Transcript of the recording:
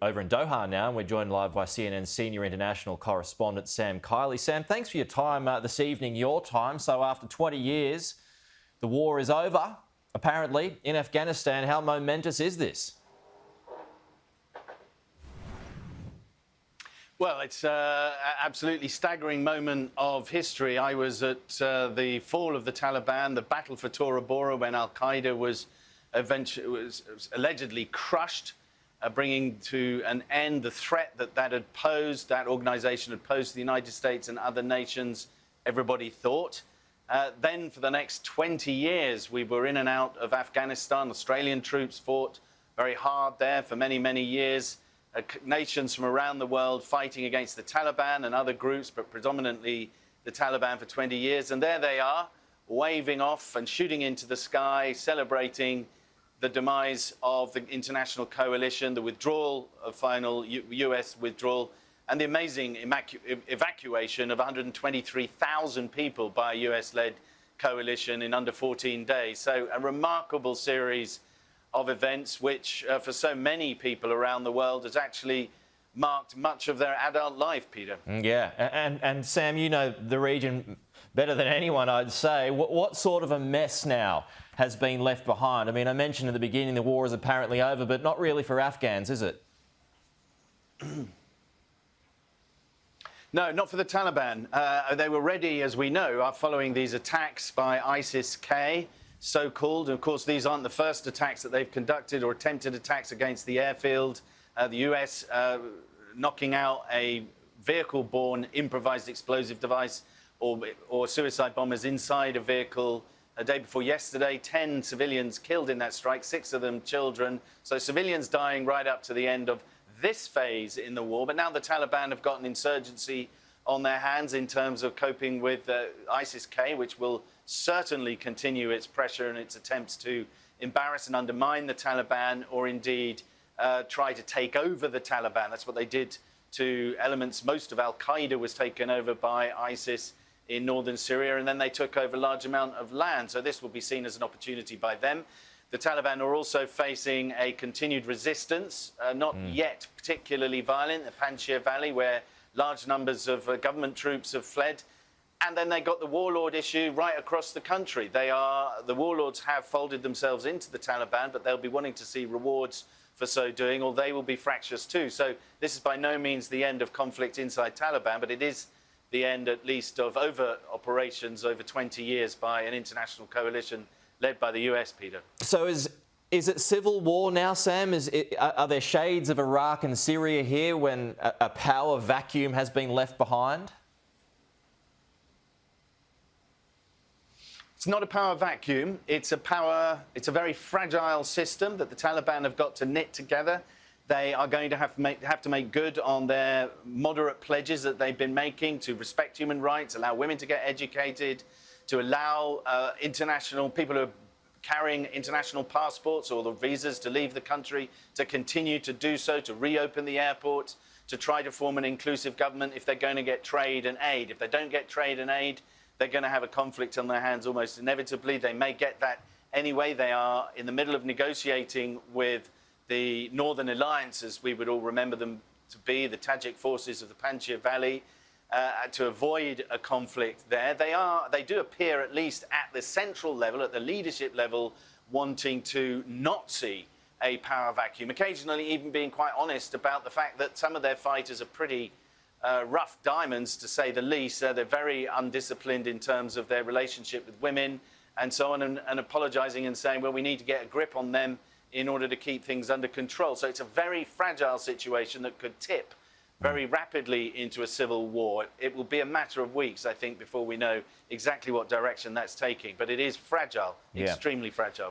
over in Doha now, and we're joined live by CNN Senior International Correspondent Sam Kiley. Sam, thanks for your time this evening, your time. So after 20 years, the war is over, apparently, in Afghanistan. How momentous is this? Well, it's an absolutely staggering moment of history. I was at the fall of the Taliban, the battle for Tora Bora, when al-Qaeda was allegedly crushed, bringing to an end the threat that had posed, that organisation had posed to the United States and other nations, everybody thought. Then for the next 20 years, we were in and out of Afghanistan. Australian troops fought very hard there for many, many years. Nations from around the world fighting against the Taliban and other groups, but predominantly the Taliban for 20 years. And there they are, waving off and shooting into the sky, celebrating the demise of the international coalition, the withdrawal, of final US withdrawal, and the amazing evacuation of 123,000 people by a US-led coalition in under 14 days. So a remarkable series of events which, for so many people around the world, has actually marked much of their adult life, Peter. Yeah, and Sam, you know the region better than anyone, I'd say. What sort of a mess now has been left behind? I mean, I mentioned at the beginning the war is apparently over, but not really for Afghans, is it? No, not for the Taliban. They were ready, as we know, following these attacks by ISIS-K, so-called. Of course, these aren't the first attacks that they've conducted or attempted attacks against the airfield. The US knocking out a vehicle-borne improvised explosive device or suicide bombers inside a vehicle. A day before yesterday, 10 civilians killed in that strike, 6 of them children. So civilians dying right up to the end of this phase in the war. But now the Taliban have got an insurgency on their hands in terms of coping with ISIS-K, which will certainly continue its pressure and its attempts to embarrass and undermine the Taliban, or indeed try to take over the Taliban. That's what they did to elements. Most of al-Qaeda was taken over by ISIS in Northern Syria, and then they took over a large amount of land. So this will be seen as an opportunity by them. The Taliban are also facing a continued resistance, not yet particularly violent, the Panjshir Valley, where large numbers of government troops have fled. And then they got the warlord issue right across the country. The warlords have folded themselves into the Taliban, but they'll be wanting to see rewards for so doing, or they will be fractious too. So this is by no means the end of conflict inside Taliban, but it is the end, at least, of operations over 20 years by an international coalition led by the US, Peter. So is it civil war now, Sam? Are there shades of Iraq and Syria here when a power vacuum has been left behind? It's not a power vacuum. It's a very fragile system that the Taliban have got to knit together. They are going to have to make good on their moderate pledges that they've been making to respect human rights, allow women to get educated, to allow people who are carrying international passports or the visas to leave the country to continue to do so, to reopen the airports, to try to form an inclusive government if they're going to get trade and aid. If they don't get trade and aid, they're going to have a conflict on their hands almost inevitably. They may get that anyway. They are in the middle of negotiating with the Northern Alliance, as we would all remember them to be, the Tajik forces of the Panjshir Valley, to avoid a conflict there. They do appear, at least at the central level, at the leadership level, wanting to not see a power vacuum, occasionally even being quite honest about the fact that some of their fighters are pretty rough diamonds, to say the least. They're very undisciplined in terms of their relationship with women and so on, and apologising and saying, well, we need to get a grip on them in order to keep things under control. So it's a very fragile situation that could tip very rapidly into a civil war. It will be a matter of weeks, I think, before we know exactly what direction that's taking. But it is fragile, extremely fragile.